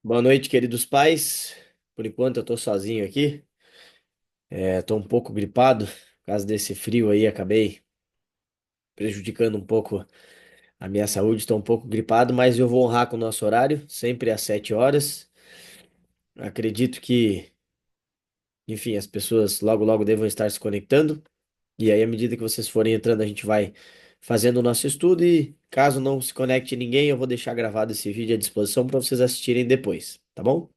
Boa noite, queridos pais. Por enquanto eu tô sozinho aqui. Tô um pouco gripado. Por causa desse frio aí, acabei prejudicando um pouco a minha saúde. Estou um pouco gripado, mas eu vou honrar com o nosso horário, sempre às 7 horas. Acredito que, enfim, as pessoas logo logo devam estar se conectando. E aí, à medida que vocês forem entrando, a gente vai fazendo o nosso estudo. E caso não se conecte ninguém, eu vou deixar gravado esse vídeo à disposição para vocês assistirem depois, tá bom?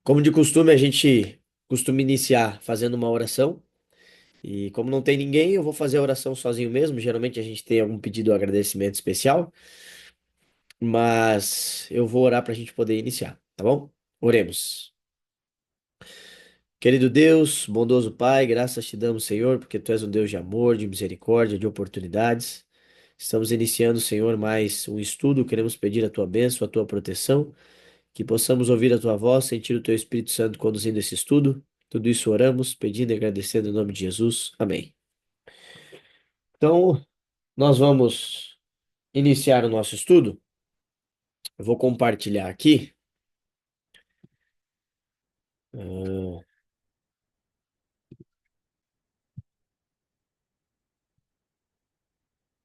Como de costume, a gente costuma iniciar fazendo uma oração. E como não tem ninguém, eu vou fazer a oração sozinho mesmo. Geralmente a gente tem algum pedido ou agradecimento especial, mas eu vou orar para a gente poder iniciar, tá bom? Oremos. Querido Deus, bondoso Pai, graças te damos, Senhor, porque tu és um Deus de amor, de misericórdia, de oportunidades. Estamos iniciando, Senhor, mais um estudo. Queremos pedir a tua bênção, a tua proteção, que possamos ouvir a tua voz, sentir o teu Espírito Santo conduzindo esse estudo. Tudo isso oramos, pedindo e agradecendo em nome de Jesus. Amém. Então, nós vamos iniciar o nosso estudo. Eu vou compartilhar aqui. Ah,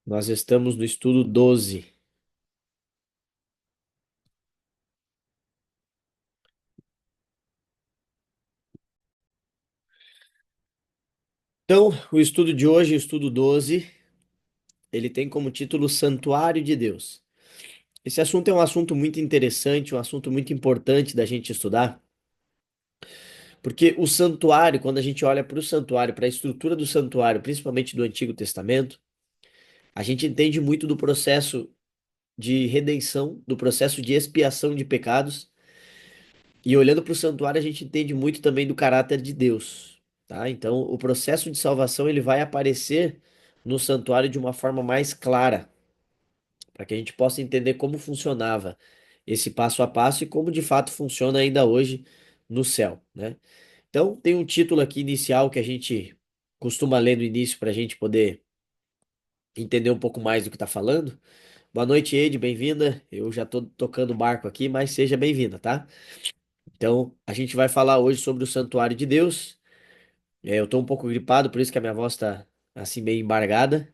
nós estamos no estudo 12. Então, o estudo de hoje, o estudo 12, ele tem como título Santuário de Deus. Esse assunto é um assunto muito interessante, um assunto muito importante da gente estudar, porque o santuário, quando a gente olha para o santuário, para a estrutura do santuário, principalmente do Antigo Testamento, a gente entende muito do processo de redenção, do processo de expiação de pecados. E olhando para o santuário, a gente entende muito também do caráter de Deus, tá? Então, o processo de salvação ele vai aparecer no santuário de uma forma mais clara, para que a gente possa entender como funcionava esse passo a passo e como de fato funciona ainda hoje no céu, né? Então, tem um título aqui inicial que a gente costuma ler no início para a gente poder entender um pouco mais do que está falando. Boa noite, Ed, bem-vinda. Eu já estou tocando o barco aqui, mas seja bem-vinda, tá? Então, a gente vai falar hoje sobre o Santuário de Deus. Eu tô um pouco gripado, por isso que a minha voz tá assim meio embargada,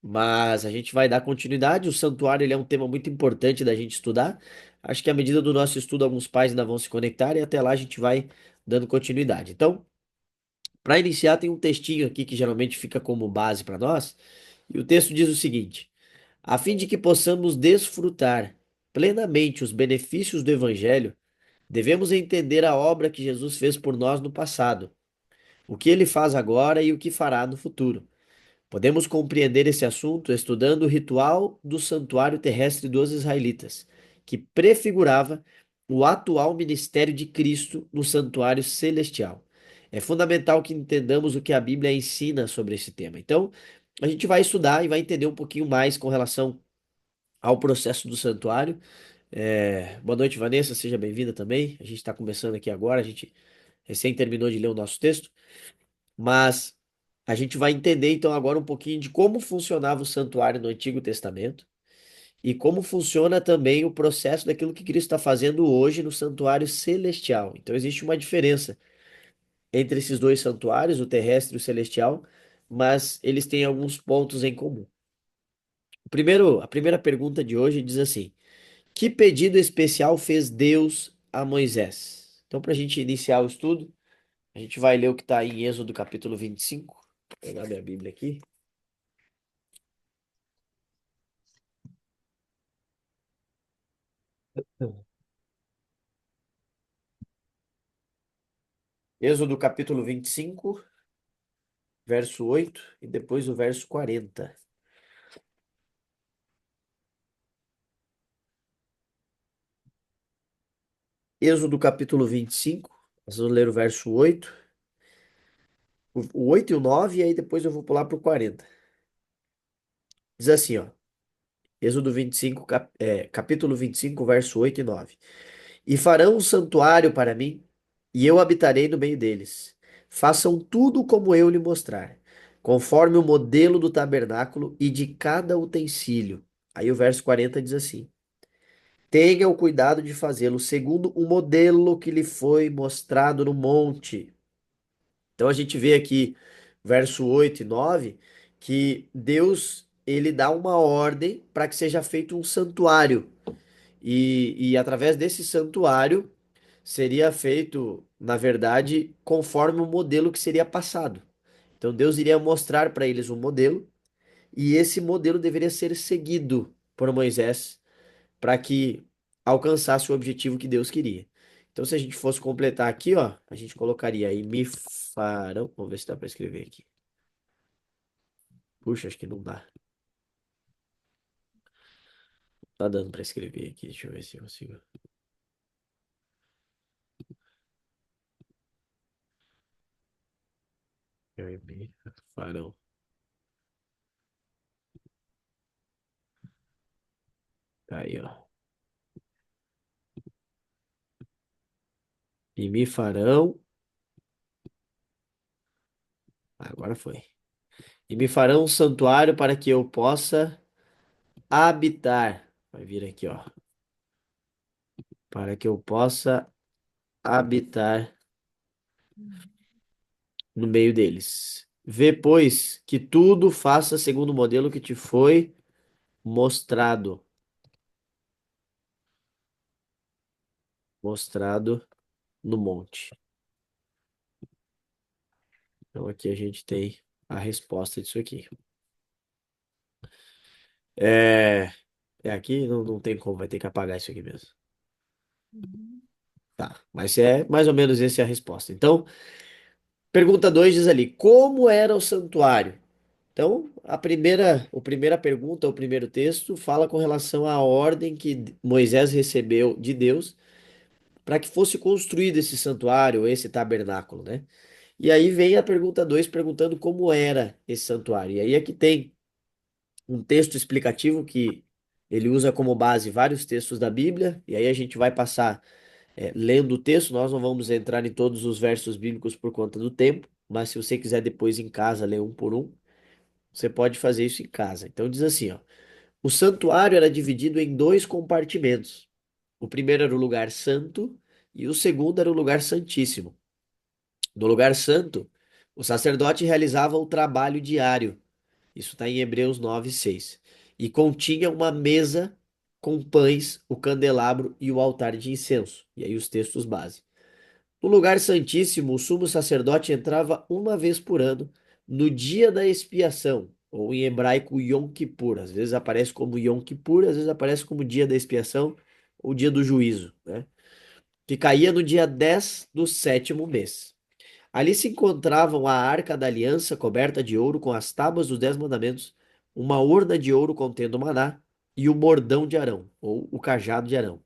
mas a gente vai dar continuidade. O santuário ele é um tema muito importante da gente estudar. Acho que à medida do nosso estudo, alguns pais ainda vão se conectar e até lá a gente vai dando continuidade. Então, para iniciar, tem um textinho aqui que geralmente fica como base para nós, e o texto diz o seguinte: a fim de que possamos desfrutar plenamente os benefícios do Evangelho, devemos entender a obra que Jesus fez por nós no passado, o que ele faz agora e o que fará no futuro. Podemos compreender esse assunto estudando o ritual do santuário terrestre dos israelitas, que prefigurava o atual ministério de Cristo no santuário celestial. É fundamental que entendamos o que a Bíblia ensina sobre esse tema. Então, a gente vai estudar e vai entender um pouquinho mais com relação ao processo do santuário. Boa noite, Vanessa, seja bem-vinda também. A gente está começando aqui agora, a gente recém terminou de ler o nosso texto. Mas a gente vai entender então agora um pouquinho de como funcionava o santuário no Antigo Testamento e como funciona também o processo daquilo que Cristo está fazendo hoje no santuário celestial. Então existe uma diferença entre esses dois santuários, o terrestre e o celestial, mas eles têm alguns pontos em comum. A primeira pergunta de hoje diz assim: que pedido especial fez Deus a Moisés? Então, para a gente iniciar o estudo, a gente vai ler o que está em Êxodo capítulo 25. Vou pegar minha Bíblia aqui. Êxodo capítulo 25, verso 8 e depois o verso 40. Êxodo capítulo 25, nós vamos ler o verso 8, o 8 e o 9, e aí depois eu vou pular para o 40. Diz assim, ó, Êxodo 25, capítulo 25, verso 8 e 9. E farão um santuário para mim, e eu habitarei no meio deles. Façam tudo como eu lhe mostrar, conforme o modelo do tabernáculo e de cada utensílio. Aí o verso 40 diz assim: Tenha o cuidado de fazê-lo segundo o modelo que lhe foi mostrado no monte. Então a gente vê aqui, verso 8 e 9, que Deus ele dá uma ordem para que seja feito um santuário. E através desse santuário seria feito, na verdade, conforme o modelo que seria passado. Então Deus iria mostrar para eles um modelo, e esse modelo deveria ser seguido por Moisés para que alcançasse o objetivo que Deus queria. Então, se a gente fosse completar aqui, ó, a gente colocaria aí me farão. Vamos ver se dá para escrever aqui. Puxa, acho que não dá. Tá dando para escrever aqui. Deixa eu ver se eu consigo. Me farão. Tá aí, ó. E me farão. Agora foi. E me farão um santuário para que eu possa habitar. Vai vir aqui, ó. Para que eu possa habitar no meio deles. Vê, pois, que tudo faça segundo o modelo que te foi mostrado. Mostrado no monte. Então aqui a gente tem a resposta disso aqui. É, aqui não tem como, vai ter que apagar isso aqui mesmo. Tá, mas é mais ou menos essa é a resposta. Então, pergunta 2 diz ali, como era o santuário? Então, a primeira pergunta, o primeiro texto, fala com relação à ordem que Moisés recebeu de Deus para que fosse construído esse santuário, esse tabernáculo, né? E aí vem a pergunta 2 perguntando como era esse santuário. E aí aqui tem um texto explicativo que ele usa como base vários textos da Bíblia, e aí a gente vai passar lendo o texto, nós não vamos entrar em todos os versos bíblicos por conta do tempo, mas se você quiser depois em casa ler um por um, você pode fazer isso em casa. Então diz assim, ó, o santuário era dividido em dois compartimentos. O primeiro era o lugar santo e o segundo era o lugar santíssimo. No lugar santo, o sacerdote realizava o trabalho diário. Isso está em Hebreus 9:6. E continha uma mesa com pães, o candelabro e o altar de incenso. E aí os textos base. No lugar santíssimo, o sumo sacerdote entrava uma vez por ano, no dia da expiação, ou em hebraico Yom Kippur. Às vezes aparece como Yom Kippur, às vezes aparece como dia da expiação ou dia do juízo, né? Que caía no dia 10 do sétimo mês. Ali se encontravam a arca da aliança coberta de ouro com as tábuas dos 10 mandamentos, uma urna de ouro contendo maná e o bordão de Arão, ou o cajado de Arão.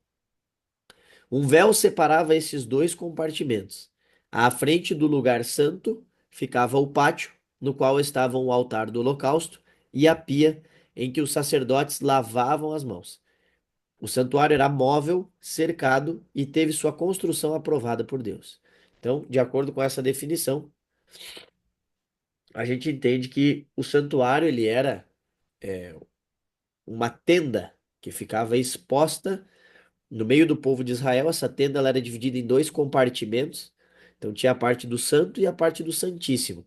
Um véu separava esses dois compartimentos. À frente do lugar santo ficava o pátio, no qual estavam o altar do holocausto e a pia em que os sacerdotes lavavam as mãos. O santuário era móvel, cercado e teve sua construção aprovada por Deus. Então, de acordo com essa definição, a gente entende que o santuário ele era uma tenda que ficava exposta no meio do povo de Israel. Essa tenda ela era dividida em dois compartimentos. Então tinha a parte do santo e a parte do santíssimo.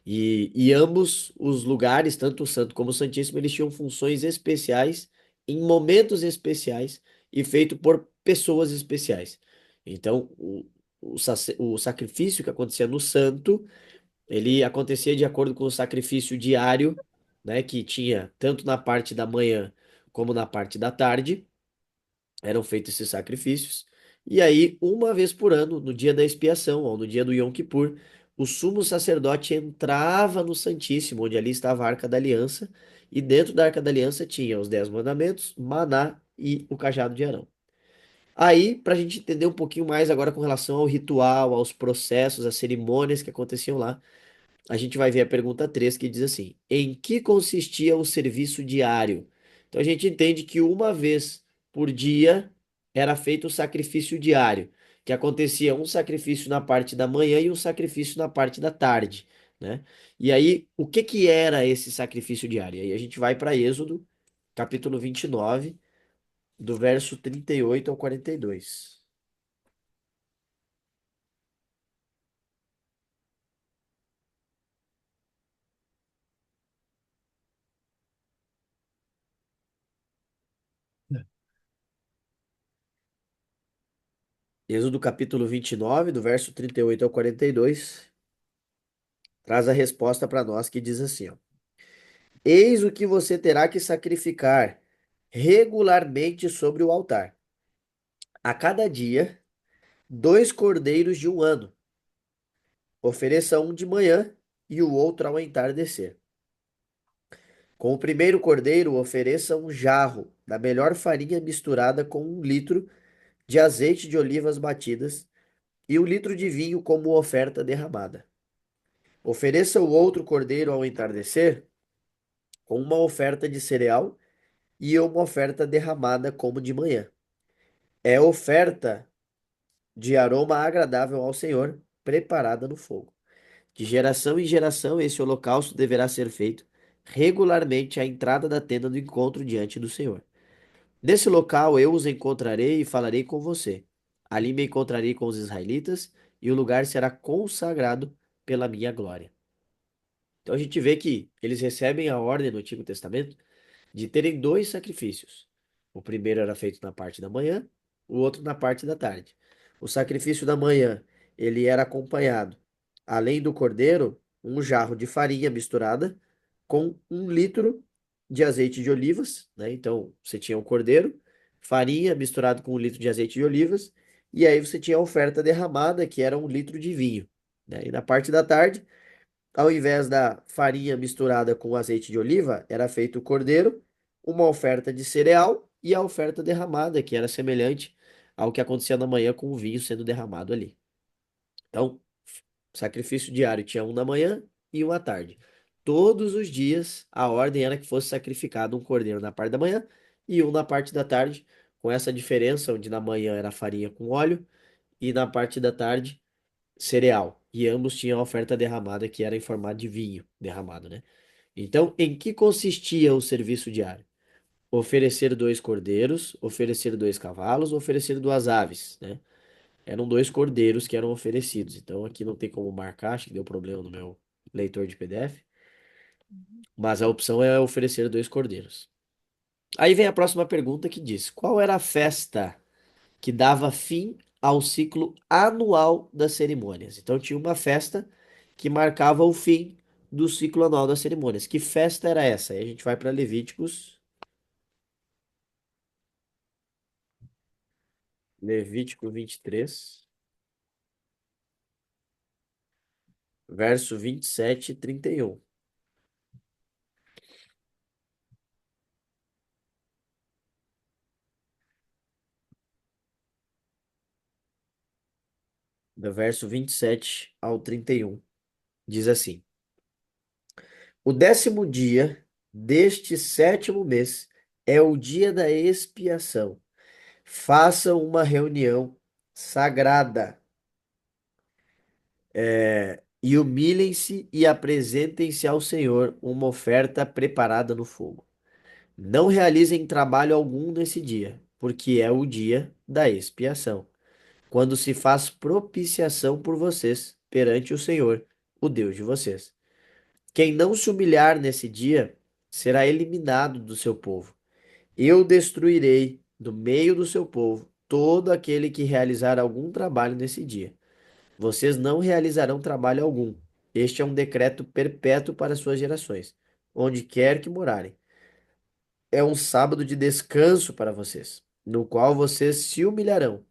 E ambos os lugares, tanto o santo como o santíssimo, eles tinham funções especiais em momentos especiais e feito por pessoas especiais. Então, o sacrifício que acontecia no santo ele acontecia de acordo com o sacrifício diário, né, que tinha tanto na parte da manhã como na parte da tarde, eram feitos esses sacrifícios. E aí, uma vez por ano, no dia da expiação, ou no dia do Yom Kippur, o sumo sacerdote entrava no Santíssimo, onde ali estava a Arca da Aliança, e dentro da Arca da Aliança tinha os 10 mandamentos, maná e o cajado de Arão. Aí, para a gente entender um pouquinho mais agora com relação ao ritual, aos processos, às cerimônias que aconteciam lá, a gente vai ver a pergunta 3 que diz assim: em que consistia o serviço diário? Então a gente entende que uma vez por dia era feito o sacrifício diário, que acontecia um sacrifício na parte da manhã e um sacrifício na parte da tarde, né? E aí, o que que era esse sacrifício diário? E aí a gente vai para Êxodo, capítulo 29, do verso 38 ao 42. Êxodo capítulo 29, do verso 38 ao 42, traz a resposta para nós que diz assim, ó: Eis o que você terá que sacrificar regularmente sobre o altar. A cada dia, 2 cordeiros de um ano. Ofereça um de manhã e o outro ao entardecer. Com o primeiro cordeiro, ofereça um jarro da melhor farinha misturada com 1 litro de azeite de olivas batidas e 1 litro de vinho como oferta derramada. Ofereça o outro cordeiro ao entardecer com uma oferta de cereal e uma oferta derramada como de manhã. É oferta de aroma agradável ao Senhor, preparada no fogo. De geração em geração, esse holocausto deverá ser feito regularmente à entrada da tenda do encontro diante do Senhor. Nesse local eu os encontrarei e falarei com você. Ali me encontrarei com os israelitas, e o lugar será consagrado pela minha glória. Então a gente vê que eles recebem a ordem no Antigo Testamento de terem 2 sacrifícios. O primeiro era feito na parte da manhã, o outro na parte da tarde. O sacrifício da manhã, ele era acompanhado, além do cordeiro, um jarro de farinha misturada com 1 litro de azeite de olivas, né? Então, você tinha o cordeiro, farinha misturado com 1 litro de azeite de olivas, e aí você tinha a oferta derramada, que era 1 litro de vinho, né? E na parte da tarde, ao invés da farinha misturada com azeite de oliva, era feito o cordeiro, uma oferta de cereal e a oferta derramada, que era semelhante ao que acontecia na manhã com o vinho sendo derramado ali. Então, sacrifício diário tinha um na manhã e um à tarde. Todos os dias, a ordem era que fosse sacrificado um cordeiro na parte da manhã e um na parte da tarde, com essa diferença, onde na manhã era farinha com óleo e na parte da tarde cereal. E ambos tinham a oferta derramada, que era em formato de vinho derramado, né? Então, em que consistia o serviço diário? Oferecer 2 cordeiros, oferecer 2 cavalos, oferecer 2 aves, né? Eram 2 cordeiros que eram oferecidos. Então, aqui não tem como marcar, acho que deu problema no meu leitor de PDF, mas a opção é oferecer 2 cordeiros. Aí vem a próxima pergunta que diz: qual era a festa que dava fim ao ciclo anual das cerimônias? Então tinha uma festa que marcava o fim do ciclo anual das cerimônias. Que festa era essa? Aí a gente vai para Levítico 23, verso 27 e 31. Do verso 27 ao 31. Diz assim: O 10º dia deste 7º mês é o dia da expiação. Façam uma reunião sagrada, e humilhem-se e apresentem-se ao Senhor uma oferta preparada no fogo. Não realizem trabalho algum nesse dia, porque é o dia da expiação, quando se faz propiciação por vocês perante o Senhor, o Deus de vocês. Quem não se humilhar nesse dia será eliminado do seu povo. Eu destruirei do meio do seu povo todo aquele que realizar algum trabalho nesse dia. Vocês não realizarão trabalho algum. Este é um decreto perpétuo para suas gerações, onde quer que morarem. É um sábado de descanso para vocês, no qual vocês se humilharão,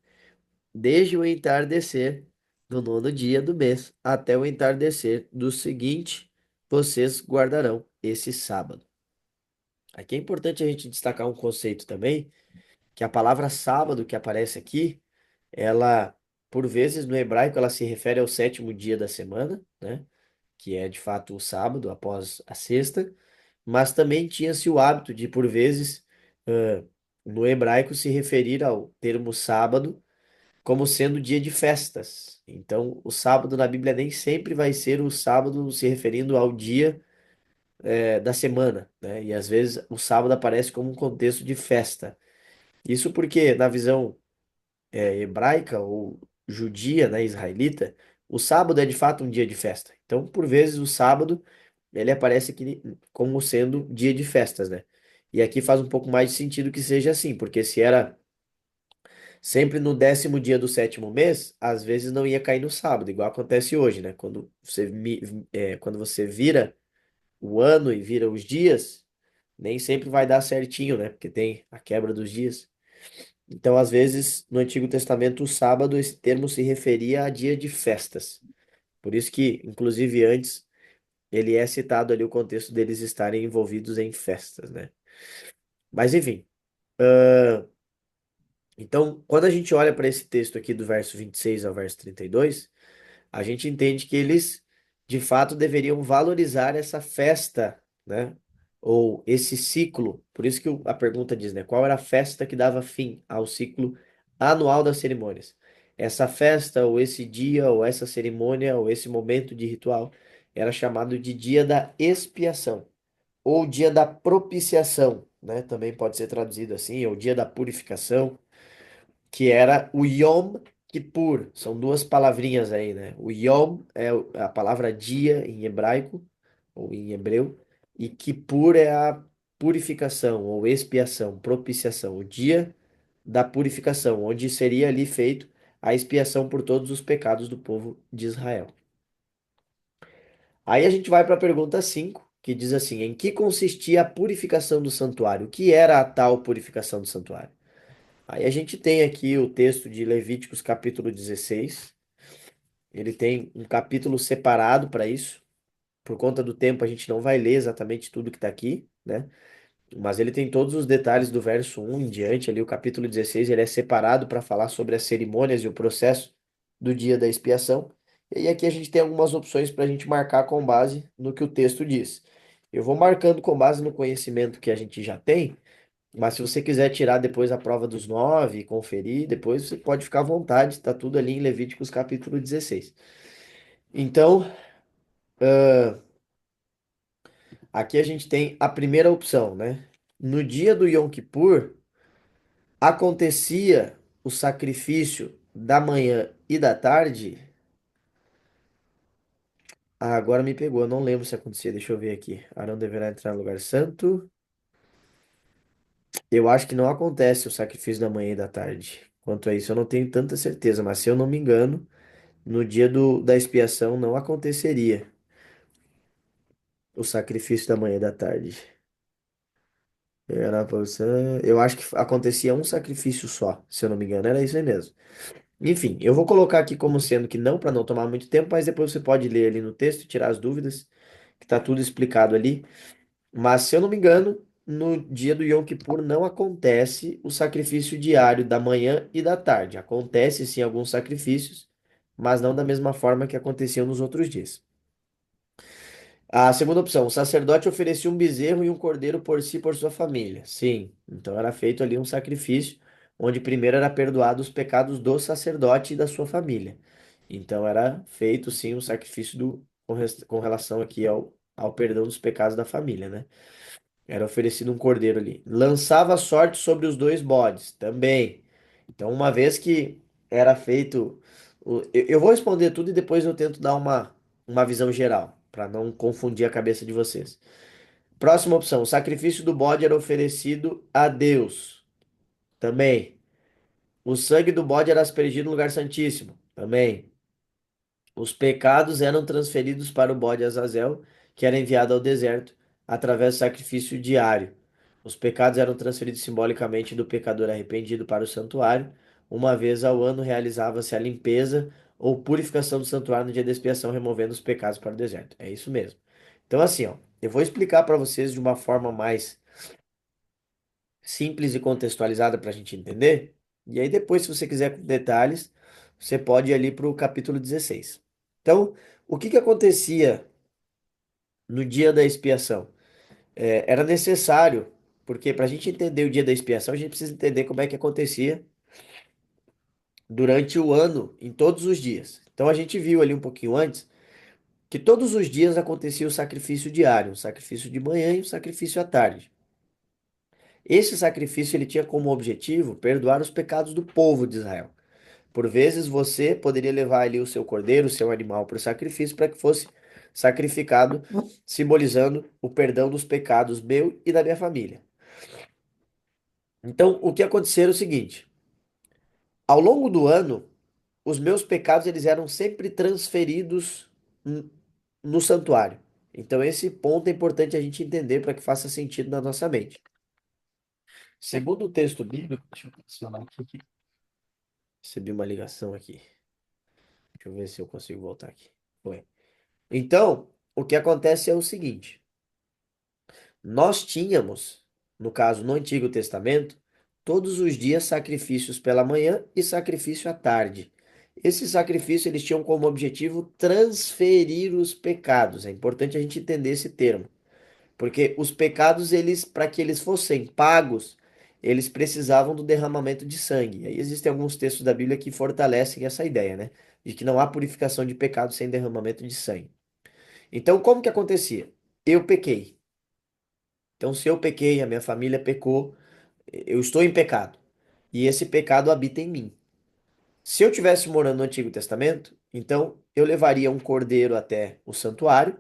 desde o entardecer do 9º dia do mês até o entardecer do seguinte, vocês guardarão esse sábado. Aqui é importante a gente destacar um conceito também, que a palavra sábado que aparece aqui, ela, por vezes no hebraico, ela se refere ao 7º dia da semana, né? Que é de fato o sábado após a sexta, mas também tinha-se o hábito de, por vezes, ãh, no hebraico, se referir ao termo sábado como sendo dia de festas. Então, o sábado na Bíblia nem sempre vai ser o sábado se referindo ao dia, da semana, né? E às vezes o sábado aparece como um contexto de festa. Isso porque, na visão hebraica ou judia, né, israelita, o sábado é de fato um dia de festa. Então, por vezes, o sábado ele aparece aqui como sendo dia de festas, né? E aqui faz um pouco mais de sentido que seja assim, porque se era sempre no 10º dia do 7º mês, às vezes não ia cair no sábado, igual acontece hoje, né? Quando você vira o ano e vira os dias, nem sempre vai dar certinho, né? Porque tem a quebra dos dias. Então, às vezes, no Antigo Testamento, o sábado, esse termo se referia a dia de festas. Por isso que, inclusive, antes, ele é citado ali o contexto deles estarem envolvidos em festas, né? Mas, enfim. Então, quando a gente olha para esse texto aqui do verso 26 ao verso 32, a gente entende que eles, de fato, deveriam valorizar essa festa, né? Ou esse ciclo. Por isso que a pergunta diz, né? Qual era a festa que dava fim ao ciclo anual das cerimônias? Essa festa, ou esse dia, ou essa cerimônia, ou esse momento de ritual, era chamado de dia da expiação, ou dia da propiciação, né? Também pode ser traduzido assim, ou dia da purificação, que era o Yom Kippur. São duas palavrinhas aí, né? O Yom é a palavra dia em hebraico, ou em hebreu, e Kippur é a purificação, ou expiação, propiciação, o dia da purificação, onde seria ali feito a expiação por todos os pecados do povo de Israel. Aí a gente vai para a pergunta 5, que diz assim: em que consistia a purificação do santuário? O que era a tal purificação do santuário? Aí a gente tem aqui o texto de Levíticos capítulo 16. Ele tem um capítulo separado para isso. Por conta do tempo, a gente não vai ler exatamente tudo que está aqui, né? Mas ele tem todos os detalhes do verso 1 em diante, ali o capítulo 16, ele é separado para falar sobre as cerimônias e o processo do dia da expiação. E aqui a gente tem algumas opções para a gente marcar com base no que o texto diz. Eu vou marcando com base no conhecimento que a gente já tem, mas se você quiser tirar depois a prova dos 9 e conferir, depois você pode ficar à vontade, está tudo ali em Levíticos capítulo 16. Então, aqui a gente tem a primeira opção, né? No dia do Yom Kippur, acontecia o sacrifício da manhã e da tarde. Ah, agora me pegou, eu não lembro se acontecia, deixa eu ver aqui. Arão deverá entrar no lugar santo. Eu acho que não acontece o sacrifício da manhã e da tarde. Quanto a isso, eu não tenho tanta certeza, mas se eu não me engano, no dia da expiação não aconteceria o sacrifício da manhã e da tarde. Eu acho que acontecia um sacrifício só, se eu não me engano, era isso aí mesmo. Enfim, eu vou colocar aqui como sendo que não, para não tomar muito tempo, mas depois você pode ler ali no texto e tirar as dúvidas, que tá tudo explicado ali. Mas se eu não me engano, no dia do Yom Kippur não acontece o sacrifício diário da manhã e da tarde. Acontece sim alguns sacrifícios, mas não da mesma forma que aconteciam nos outros dias. A segunda opção, o sacerdote oferecia um bezerro e um cordeiro por si e por sua família. Sim, então era feito ali um sacrifício, onde primeiro era perdoado os pecados do sacerdote e da sua família. Então era feito sim um sacrifício com relação aqui ao perdão dos pecados da família, né? Era oferecido um cordeiro ali. Lançava sorte sobre os dois bodes, também. Então, uma vez que era feito. Eu vou responder tudo e depois eu tento dar uma visão geral, para não confundir a cabeça de vocês. Próxima opção: o sacrifício do bode era oferecido a Deus, também. O sangue do bode era aspergido no lugar santíssimo, também. Os pecados eram transferidos para o bode Azazel, que era enviado ao deserto, através do sacrifício diário. Os pecados eram transferidos simbolicamente do pecador arrependido para o santuário. Uma vez ao ano realizava-se a limpeza ou purificação do santuário no dia da expiação, removendo os pecados para o deserto. É isso mesmo. Então, assim, ó, eu vou explicar para vocês de uma forma mais simples e contextualizada para a gente entender. E aí, depois, se você quiser com detalhes, você pode ir ali para o capítulo 16. Então, o que que acontecia no dia da expiação? Era necessário, porque para a gente entender o dia da expiação, a gente precisa entender como é que acontecia durante o ano, em todos os dias. Então, a gente viu ali um pouquinho antes que todos os dias acontecia o sacrifício diário, o sacrifício de manhã e o sacrifício à tarde. Esse sacrifício ele tinha como objetivo perdoar os pecados do povo de Israel. Por vezes você poderia levar ali o seu cordeiro, o seu animal para o sacrifício para que fosse sacrificado, simbolizando o perdão dos pecados meu e da minha família. Então, o que aconteceu era o seguinte: ao longo do ano, os meus pecados eles eram sempre transferidos n- no santuário. Então, esse ponto é importante a gente entender para que faça sentido na nossa mente. Segundo o texto bíblico, deixa eu adicionar aqui. Recebi uma ligação aqui. Deixa eu ver se eu consigo voltar aqui. Foi. Então, o que acontece é o seguinte: nós tínhamos, no caso no Antigo Testamento, todos os dias sacrifícios pela manhã e sacrifício à tarde. Esse sacrifício eles tinham como objetivo transferir os pecados. É importante a gente entender esse termo, porque os pecados eles, para que eles fossem pagos, eles precisavam do derramamento de sangue. E aí existem alguns textos da Bíblia que fortalecem essa ideia, né? De que não há purificação de pecado sem derramamento de sangue. Então, como que acontecia? Eu pequei. Então, se eu pequei, a minha família pecou, eu estou em pecado. E esse pecado habita em mim. Se eu tivesse morando no Antigo Testamento, então eu levaria um cordeiro até o santuário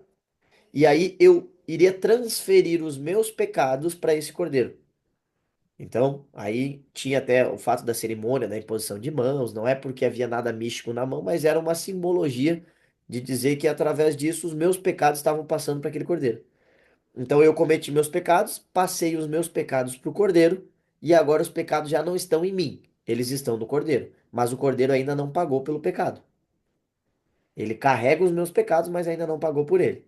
e aí eu iria transferir os meus pecados para esse cordeiro. Então, aí tinha até o fato da cerimônia, da imposição de mãos, não é porque havia nada místico na mão, mas era uma simbologia de dizer que através disso os meus pecados estavam passando para aquele cordeiro. Então eu cometi meus pecados, passei os meus pecados para o cordeiro, e agora os pecados já não estão em mim, eles estão no cordeiro. Mas o cordeiro ainda não pagou pelo pecado. Ele carrega os meus pecados, mas ainda não pagou por ele.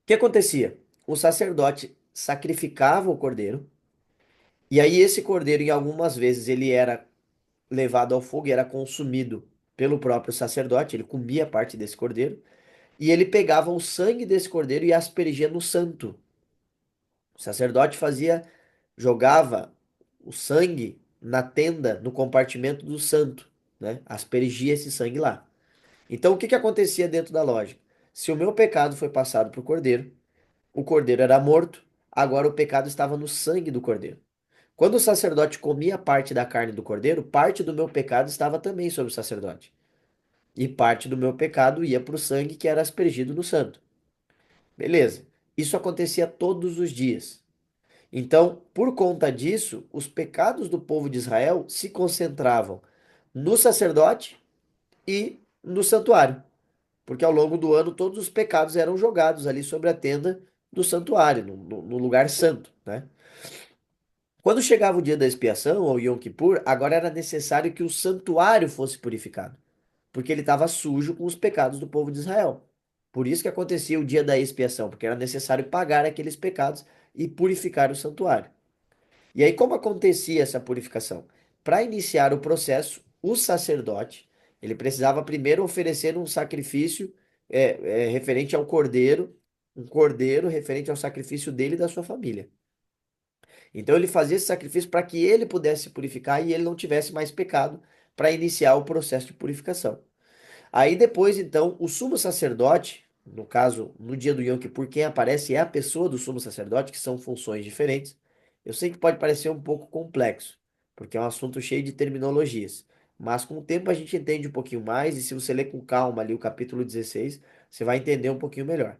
O que acontecia? O sacerdote sacrificava o cordeiro, e aí esse cordeiro, em algumas vezes, ele era levado ao fogo e era consumido pelo próprio sacerdote, ele comia parte desse cordeiro, e ele pegava o sangue desse cordeiro e aspergia no santo. O sacerdote jogava o sangue na tenda, no compartimento do santo, né? Aspergia esse sangue lá. Então, o que que acontecia dentro da lógica? Se o meu pecado foi passado para o cordeiro era morto, agora o pecado estava no sangue do cordeiro. Quando o sacerdote comia parte da carne do cordeiro, parte do meu pecado estava também sobre o sacerdote. E parte do meu pecado ia para o sangue que era aspergido no santo. Beleza. Isso acontecia todos os dias. Então, por conta disso, os pecados do povo de Israel se concentravam no sacerdote e no santuário, porque ao longo do ano todos os pecados eram jogados ali sobre a tenda do santuário, no lugar santo, né? Quando chegava o dia da expiação, ou Yom Kippur, agora era necessário que o santuário fosse purificado, porque ele estava sujo com os pecados do povo de Israel. Por isso que acontecia o dia da expiação, porque era necessário pagar aqueles pecados e purificar o santuário. E aí, como acontecia essa purificação? Para iniciar o processo, o sacerdote, ele precisava primeiro oferecer um sacrifício referente ao cordeiro, um cordeiro referente ao sacrifício dele e da sua família. Então ele fazia esse sacrifício para que ele pudesse se purificar e ele não tivesse mais pecado para iniciar o processo de purificação. Aí depois, então, o sumo sacerdote, no caso, no dia do Yom Kippur, quem aparece é a pessoa do sumo sacerdote, que são funções diferentes. Eu sei que pode parecer um pouco complexo, porque é um assunto cheio de terminologias. Mas com o tempo a gente entende um pouquinho mais, e se você ler com calma ali o capítulo 16, você vai entender um pouquinho melhor.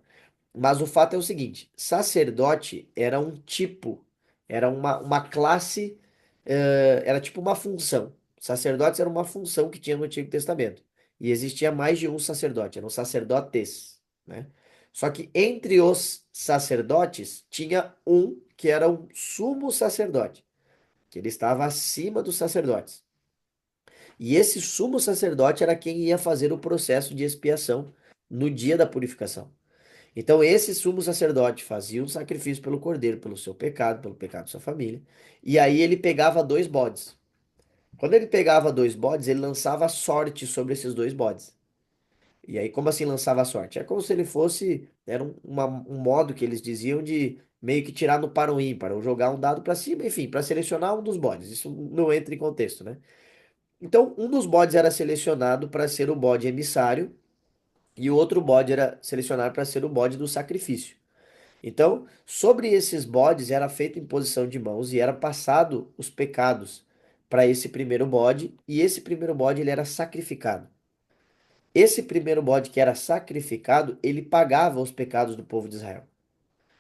Mas o fato é o seguinte: sacerdote era um tipo, era uma classe, era tipo uma função. Sacerdotes era uma função que tinha no Antigo Testamento. E existia mais de um sacerdote, eram sacerdotes, né? Só que entre os sacerdotes tinha um que era o sumo sacerdote, que ele estava acima dos sacerdotes. E esse sumo sacerdote era quem ia fazer o processo de expiação no dia da purificação. Então, esse sumo sacerdote fazia um sacrifício pelo cordeiro, pelo seu pecado, pelo pecado da sua família. E aí ele pegava dois bodes. Quando ele pegava dois bodes, ele lançava sorte sobre esses dois bodes. E aí, como assim lançava sorte? É como se ele fosse. Era um modo que eles diziam de meio que tirar no par ou ímpar, ou jogar um dado para cima, enfim, para selecionar um dos bodes. Isso não entra em contexto, né? Então, um dos bodes era selecionado para ser o bode emissário, e o outro bode era selecionado para ser o bode do sacrifício. Então, sobre esses bodes era feita imposição de mãos e era passado os pecados para esse primeiro bode, e esse primeiro bode ele era sacrificado. Esse primeiro bode que era sacrificado, ele pagava os pecados do povo de Israel.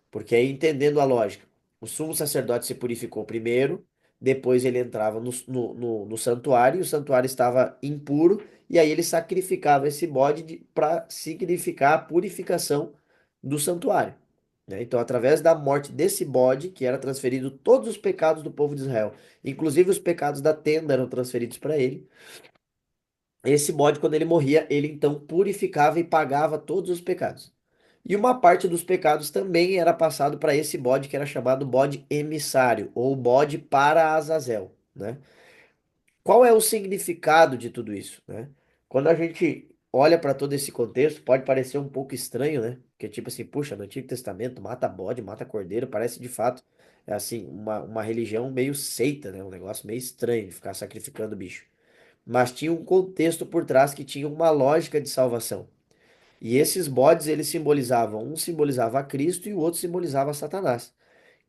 Porque aí, entendendo a lógica, o sumo sacerdote se purificou primeiro, depois ele entrava no santuário, e o santuário estava impuro, e aí ele sacrificava esse bode para significar a purificação do santuário. Né? Então, através da morte desse bode, que era transferido todos os pecados do povo de Israel, inclusive os pecados da tenda eram transferidos para ele. Esse bode, quando ele morria, ele então purificava e pagava todos os pecados. E uma parte dos pecados também era passado para esse bode que era chamado bode emissário, ou bode para Azazel, né? Qual é o significado de tudo isso, né? Quando a gente olha para todo esse contexto, pode parecer um pouco estranho, né? Porque tipo assim, puxa, no Antigo Testamento mata bode, mata cordeiro, parece de fato, é assim, uma religião meio seita, né? Um negócio meio estranho de ficar sacrificando bicho. Mas tinha um contexto por trás que tinha uma lógica de salvação. E esses bodes, eles simbolizavam, um simbolizava a Cristo e o outro simbolizava Satanás.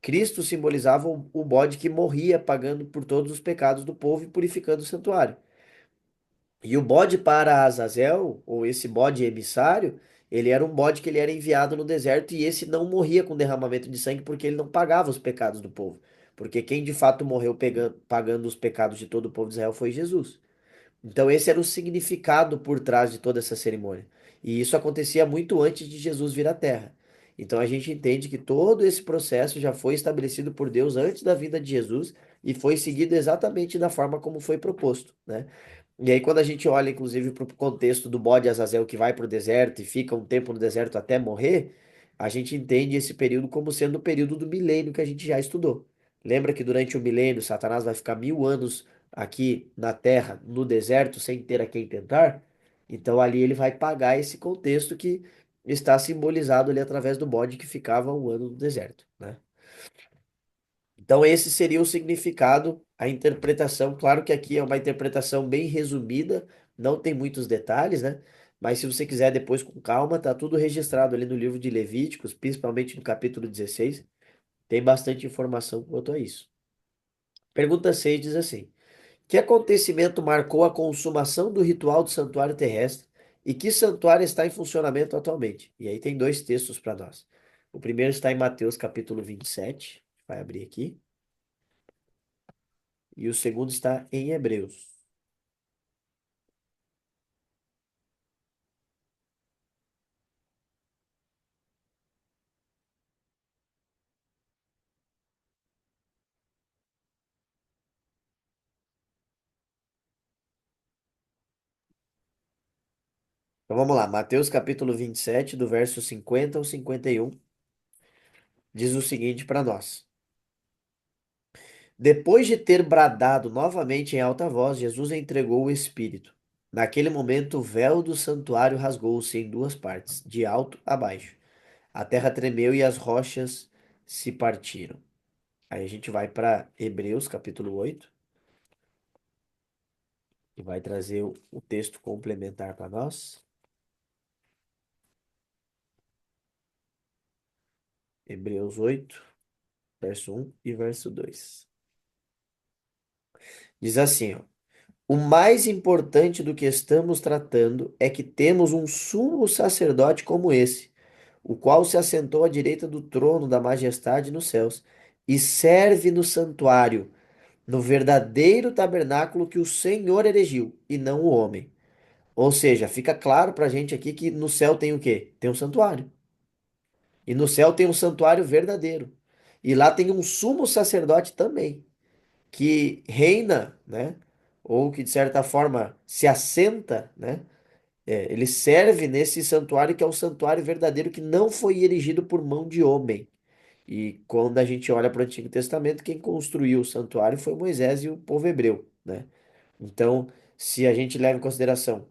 Cristo simbolizava o bode que morria pagando por todos os pecados do povo e purificando o santuário. E o bode para Azazel, ou esse bode emissário, ele era um bode que ele era enviado no deserto e esse não morria com derramamento de sangue porque ele não pagava os pecados do povo. Porque quem de fato morreu pagando os pecados de todo o povo de Israel foi Jesus. Então, esse era o significado por trás de toda essa cerimônia. E isso acontecia muito antes de Jesus vir à Terra. Então, a gente entende que todo esse processo já foi estabelecido por Deus antes da vinda de Jesus e foi seguido exatamente da forma como foi proposto, né? E aí, quando a gente olha, inclusive, para o contexto do bode Azazel que vai para o deserto e fica um tempo no deserto até morrer, a gente entende esse período como sendo o período do milênio que a gente já estudou. Lembra que durante o milênio, Satanás vai ficar 1000 anos aqui na terra, no deserto, sem ter a quem tentar? Então, ali ele vai pagar esse contexto que está simbolizado ali através do bode que ficava 1 ano no deserto, né? Então, esse seria o significado, a interpretação. Claro que aqui é uma interpretação bem resumida, não tem muitos detalhes, né? Mas se você quiser depois com calma, tá tudo registrado ali no livro de Levíticos, principalmente no capítulo 16, tem bastante informação quanto a isso. Pergunta 6 diz assim: que acontecimento marcou a consumação do ritual do santuário terrestre e que santuário está em funcionamento atualmente? E aí tem dois textos para nós. O primeiro está em Mateus capítulo 27, vai abrir aqui. E o segundo está em Hebreus. Então vamos lá, Mateus capítulo 27, do verso 50 ao 51, diz o seguinte para nós: depois de ter bradado novamente em alta voz, Jesus entregou o Espírito. Naquele momento, o véu do santuário rasgou-se em duas partes, de alto a baixo. A terra tremeu e as rochas se partiram. Aí a gente vai para Hebreus capítulo 8 e vai trazer o texto complementar para nós. Hebreus 8, verso 1 e verso 2. Diz assim, ó: o mais importante do que estamos tratando é que temos um sumo sacerdote como esse, o qual se assentou à direita do trono da majestade nos céus e serve no santuário, no verdadeiro tabernáculo que o Senhor erigiu, e não o homem. Ou seja, fica claro pra gente aqui que no céu tem o quê? Tem um santuário. E no céu tem um santuário verdadeiro. E lá tem um sumo sacerdote também, que reina, né? Ou que de certa forma se assenta, né? Ele serve nesse santuário que é o santuário verdadeiro que não foi erigido por mão de homem. E quando a gente olha para o Antigo Testamento, quem construiu o santuário foi Moisés e o povo hebreu, né? Então, se a gente leva em consideração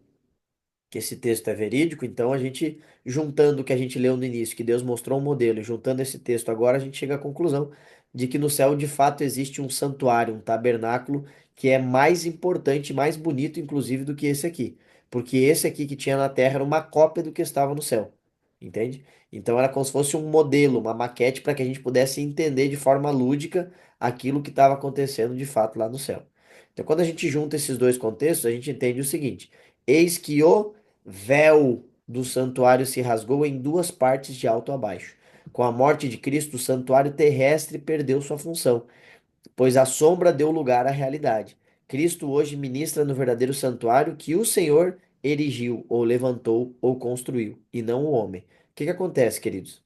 que esse texto é verídico, então a gente, juntando o que a gente leu no início, que Deus mostrou um modelo, e juntando esse texto agora, a gente chega à conclusão de que no céu de fato existe um santuário, um tabernáculo, que é mais importante, mais bonito, inclusive, do que esse aqui. Porque esse aqui que tinha na terra era uma cópia do que estava no céu. entende? Então era como se fosse um modelo, uma maquete para que a gente pudesse entender de forma lúdica aquilo que estava acontecendo de fato lá no céu. Então, quando a gente junta esses dois contextos, a gente entende o seguinte: eis que o véu do santuário se rasgou em duas partes de alto a baixo. Com a morte de Cristo, o santuário terrestre perdeu sua função, pois a sombra deu lugar à realidade. Cristo hoje ministra no verdadeiro santuário que o Senhor erigiu, ou levantou, ou construiu, e não o homem. O que que acontece, queridos?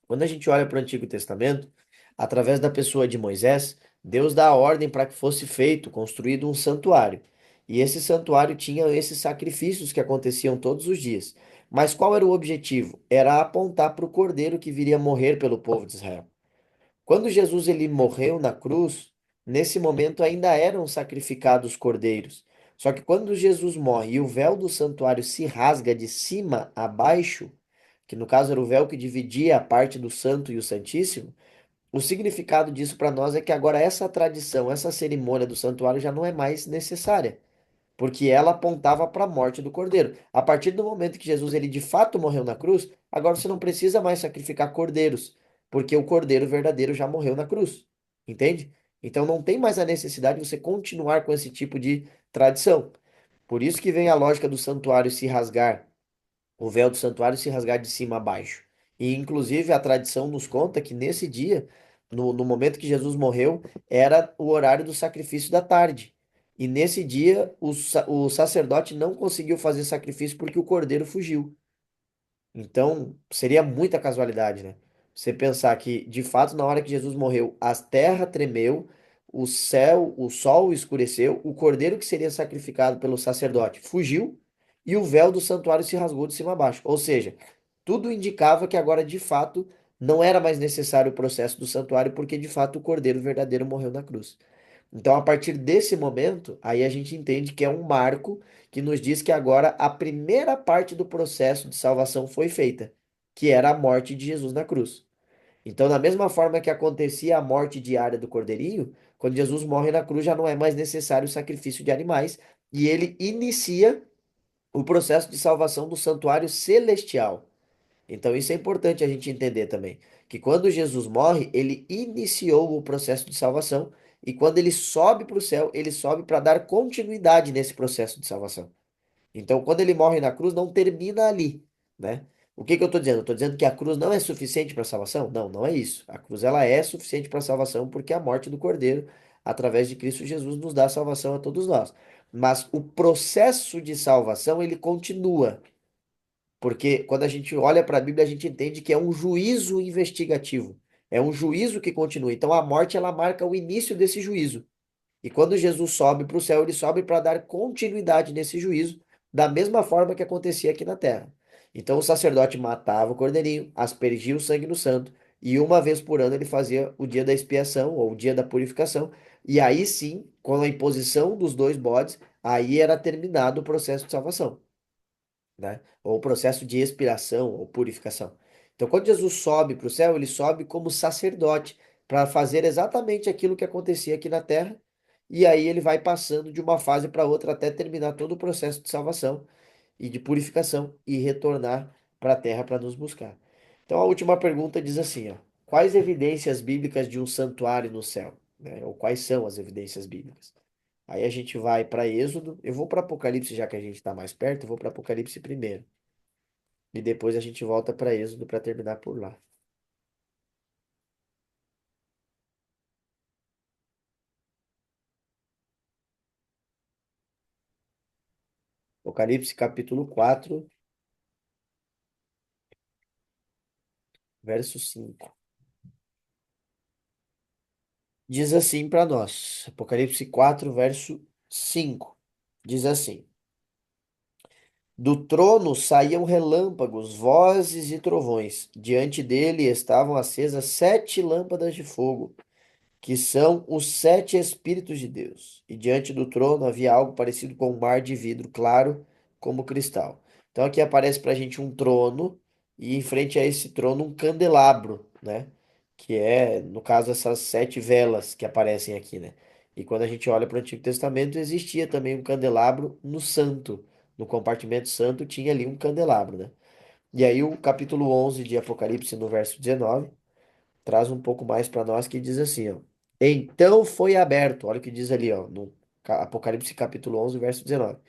Quando a gente olha para o Antigo Testamento, através da pessoa de Moisés, Deus dá a ordem para que fosse feito, construído um santuário. E esse santuário tinha esses sacrifícios que aconteciam todos os dias. Mas qual era o objetivo? Era apontar para o cordeiro que viria morrer pelo povo de Israel. Quando Jesus ele morreu na cruz, nesse momento ainda eram sacrificados cordeiros. Só que quando Jesus morre e o véu do santuário se rasga de cima a baixo, que no caso era o véu que dividia a parte do santo e o santíssimo, o significado disso para nós é que agora essa tradição, essa cerimônia do santuário já não é mais necessária, porque ela apontava para a morte do cordeiro. A partir do momento que Jesus ele de fato morreu na cruz, agora você não precisa mais sacrificar cordeiros, porque o cordeiro verdadeiro já morreu na cruz. Entende? Então não tem mais a necessidade de você continuar com esse tipo de tradição. Por isso que vem a lógica do santuário se rasgar, o véu do santuário se rasgar de cima a baixo. E inclusive a tradição nos conta que nesse dia, no momento que Jesus morreu, era o horário do sacrifício da tarde. E nesse dia o sacerdote não conseguiu fazer sacrifício porque o cordeiro fugiu. Então, seria muita casualidade, né? Você pensar que, de fato, na hora que Jesus morreu, a terra tremeu, o céu, o sol escureceu, o cordeiro que seria sacrificado pelo sacerdote fugiu e o véu do santuário se rasgou de cima a baixo. Ou seja, tudo indicava que agora, de fato, não era mais necessário o processo do santuário, porque, de fato, o cordeiro verdadeiro morreu na cruz. Então, a partir desse momento, aí a gente entende que é um marco que nos diz que agora a primeira parte do processo de salvação foi feita, que era a morte de Jesus na cruz. Então, da mesma forma que acontecia a morte diária do cordeirinho, quando Jesus morre na cruz já não é mais necessário o sacrifício de animais e ele inicia o processo de salvação do santuário celestial. Então, isso é importante a gente entender também, que quando Jesus morre, ele iniciou o processo de salvação, e quando ele sobe para o céu, ele sobe para dar continuidade nesse processo de salvação. Então, quando ele morre na cruz, não termina ali, né? O que que eu estou dizendo? Eu estou dizendo que a cruz não é suficiente para a salvação? Não, não é isso. A cruz ela é suficiente para a salvação porque a morte do Cordeiro, através de Cristo Jesus, nos dá salvação a todos nós. Mas o processo de salvação, ele continua. Porque quando a gente olha para a Bíblia, a gente entende que é um juízo investigativo. É um juízo que continua. Então a morte ela marca o início desse juízo. E quando Jesus sobe para o céu, ele sobe para dar continuidade nesse juízo, da mesma forma que acontecia aqui na terra. Então o sacerdote matava o cordeirinho, aspergia o sangue no santo, e uma vez por ano ele fazia o dia da expiação, ou o dia da purificação. E aí sim, com a imposição dos dois bodes, aí era terminado o processo de salvação, né? Ou o processo de expiração ou purificação. Então, quando Jesus sobe para o céu, ele sobe como sacerdote para fazer exatamente aquilo que acontecia aqui na terra, e aí ele vai passando de uma fase para outra até terminar todo o processo de salvação e de purificação e retornar para a terra para nos buscar. Então, a última pergunta diz assim, ó: quais evidências bíblicas de um santuário no céu, né? Ou quais são as evidências bíblicas? Aí a gente vai para Êxodo. Eu vou para Apocalipse, já que a gente está mais perto, eu vou para Apocalipse primeiro. E depois a gente volta para Êxodo para terminar por lá. Apocalipse capítulo 4, verso 5. Diz assim para nós. Apocalipse 4, verso 5. Diz assim: do trono saíam relâmpagos, vozes e trovões. Diante dele estavam acesas 7 lâmpadas de fogo, que são os 7 Espíritos de Deus. E diante do trono havia algo parecido com um mar de vidro claro como cristal. Então aqui aparece para a gente um trono e em frente a esse trono um candelabro, né? Que é, no caso, essas 7 velas que aparecem aqui, né? E quando a gente olha para o Antigo Testamento, existia também um candelabro no santo. No compartimento santo tinha ali um candelabro, né? E aí o capítulo 11 de Apocalipse, no verso 19, traz um pouco mais para nós que diz assim, ó. Então foi aberto, olha o que diz ali, ó, no Apocalipse capítulo 11, verso 19.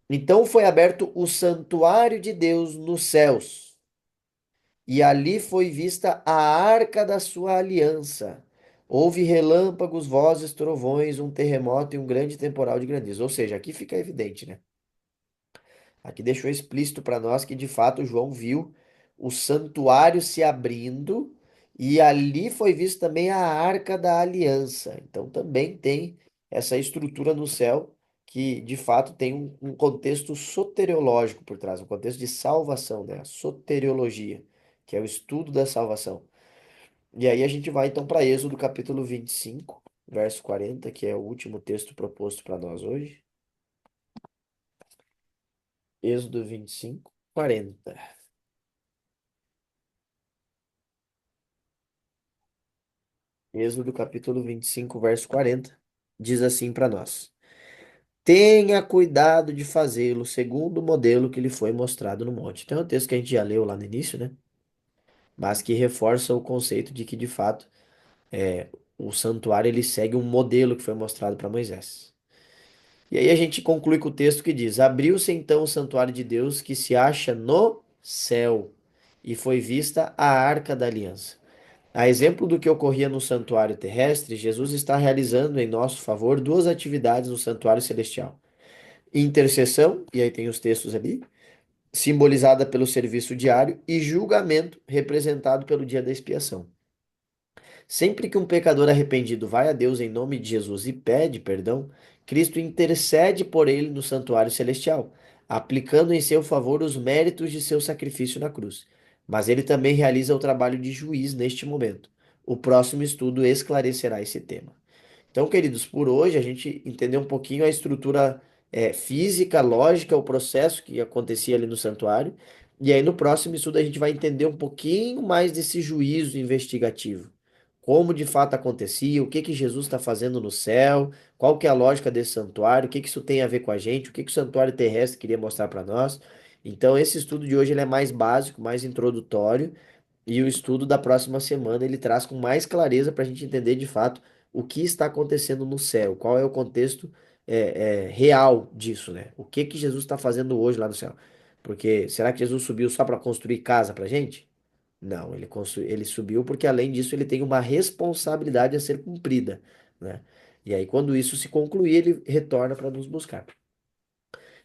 Então foi aberto o santuário de Deus nos céus, e ali foi vista a arca da sua aliança. Houve relâmpagos, vozes, trovões, um terremoto e um grande temporal de granizo. Ou seja, aqui fica evidente, né? Aqui deixou explícito para nós que de fato João viu o santuário se abrindo e ali foi visto também a Arca da Aliança. Então também tem essa estrutura no céu que de fato tem um contexto soteriológico por trás, um contexto de salvação, né? A soteriologia, que é o estudo da salvação. E aí a gente vai então para Êxodo capítulo 25, verso 40, que é o último texto proposto para nós hoje. Êxodo 25, 40. Êxodo capítulo 25, verso 40, diz assim para nós: Tenha cuidado de fazê-lo segundo o modelo que lhe foi mostrado no monte. Então é um texto que a gente já leu lá no início, né? Mas que reforça o conceito de que, de fato, o santuário ele segue um modelo que foi mostrado para Moisés. E aí a gente conclui com o texto que diz: Abriu-se então o santuário de Deus que se acha no céu, e foi vista a arca da aliança. A exemplo do que ocorria no santuário terrestre, Jesus está realizando em nosso favor duas atividades no santuário celestial: intercessão, e aí tem os textos ali, simbolizada pelo serviço diário, e julgamento, representado pelo dia da expiação. Sempre que um pecador arrependido vai a Deus em nome de Jesus e pede perdão, Cristo intercede por ele no santuário celestial, aplicando em seu favor os méritos de seu sacrifício na cruz. Mas ele também realiza o trabalho de juiz neste momento. O próximo estudo esclarecerá esse tema. Então, queridos, por hoje a gente entendeu um pouquinho a estrutura física, lógica, o processo que acontecia ali no santuário. E aí, no próximo estudo, a gente vai entender um pouquinho mais desse juízo investigativo. Como de fato acontecia, o que que Jesus está fazendo no céu, qual que é a lógica desse santuário, o que que isso tem a ver com a gente, o que que o santuário terrestre queria mostrar para nós. Então, esse estudo de hoje ele é mais básico, mais introdutório. E o estudo da próxima semana ele traz com mais clareza para a gente entender de fato o que está acontecendo no céu, qual é o contexto real disso, né? O que que Jesus está fazendo hoje lá no céu? Porque será que Jesus subiu só para construir casa para gente? Não, ele subiu porque além disso ele tem uma responsabilidade a ser cumprida, né? E aí quando isso se concluir, ele retorna para nos buscar.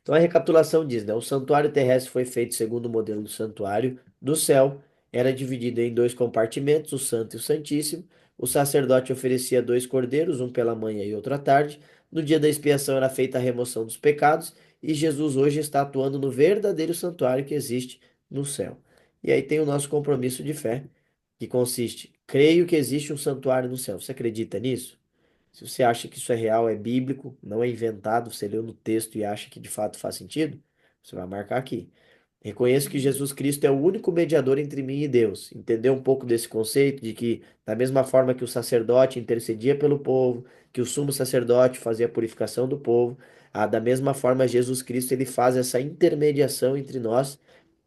Então a recapitulação diz, né? O santuário terrestre foi feito segundo o modelo do santuário do céu. Era dividido em dois compartimentos, o Santo e o Santíssimo. O sacerdote oferecia dois cordeiros, um pela manhã e outro à tarde. No dia da expiação era feita a remoção dos pecados. E Jesus hoje está atuando no verdadeiro santuário que existe no céu. E aí tem o nosso compromisso de fé, que consiste: creio que existe um santuário no céu. Você acredita nisso? Se você acha que isso é real, é bíblico, não é inventado, você leu no texto e acha que de fato faz sentido, você vai marcar aqui. Reconheço que Jesus Cristo é o único mediador entre mim e Deus. Entendeu um pouco desse conceito de que, da mesma forma que o sacerdote intercedia pelo povo, que o sumo sacerdote fazia a purificação do povo, da mesma forma Jesus Cristo ele faz essa intermediação entre nós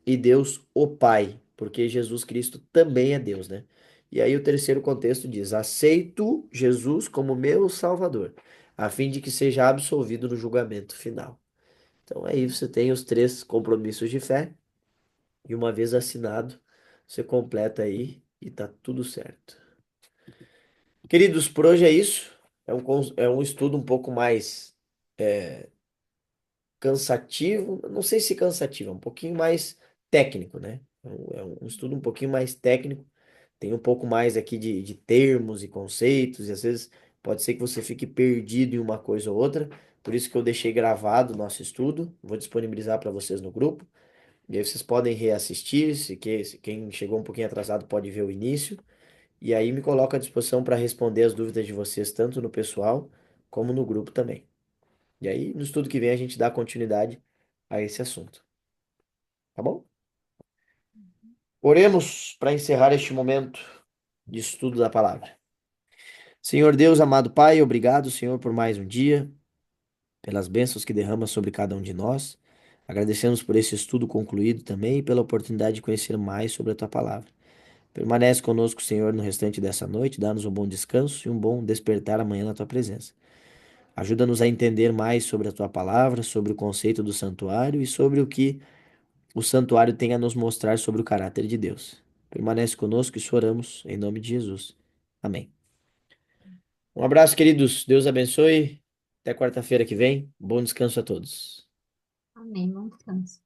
e Deus o Pai, porque Jesus Cristo também é Deus, né? E aí o terceiro contexto diz: aceito Jesus como meu Salvador, a fim de que seja absolvido no julgamento final. Então aí você tem os três compromissos de fé, e uma vez assinado, você completa aí e tá tudo certo. Queridos, por hoje é isso. É um estudo um pouco mais cansativo, não sei se cansativo, é um pouquinho mais técnico, né? É um estudo um pouquinho mais técnico, tem um pouco mais aqui de termos e conceitos, e às vezes pode ser que você fique perdido em uma coisa ou outra, por isso que eu deixei gravado o nosso estudo, vou disponibilizar para vocês no grupo, e aí vocês podem reassistir, se quem chegou um pouquinho atrasado pode ver o início, e aí me coloco à disposição para responder as dúvidas de vocês, tanto no pessoal como no grupo também. E aí, no estudo que vem, a gente dá continuidade a esse assunto. Tá bom? Oremos para encerrar este momento de estudo da palavra. Senhor Deus, amado Pai, obrigado, Senhor, por mais um dia, pelas bênçãos que derrama sobre cada um de nós. Agradecemos por esse estudo concluído também e pela oportunidade de conhecer mais sobre a tua palavra. Permanece conosco, Senhor, no restante dessa noite, dá-nos um bom descanso e um bom despertar amanhã na tua presença. Ajuda-nos a entender mais sobre a tua palavra, sobre o conceito do santuário e sobre o que o santuário tem a nos mostrar sobre o caráter de Deus. Permanece conosco e oramos em nome de Jesus. Amém. Um abraço, queridos. Deus abençoe. Até quarta-feira que vem. Bom descanso a todos. Amém. Bom descanso.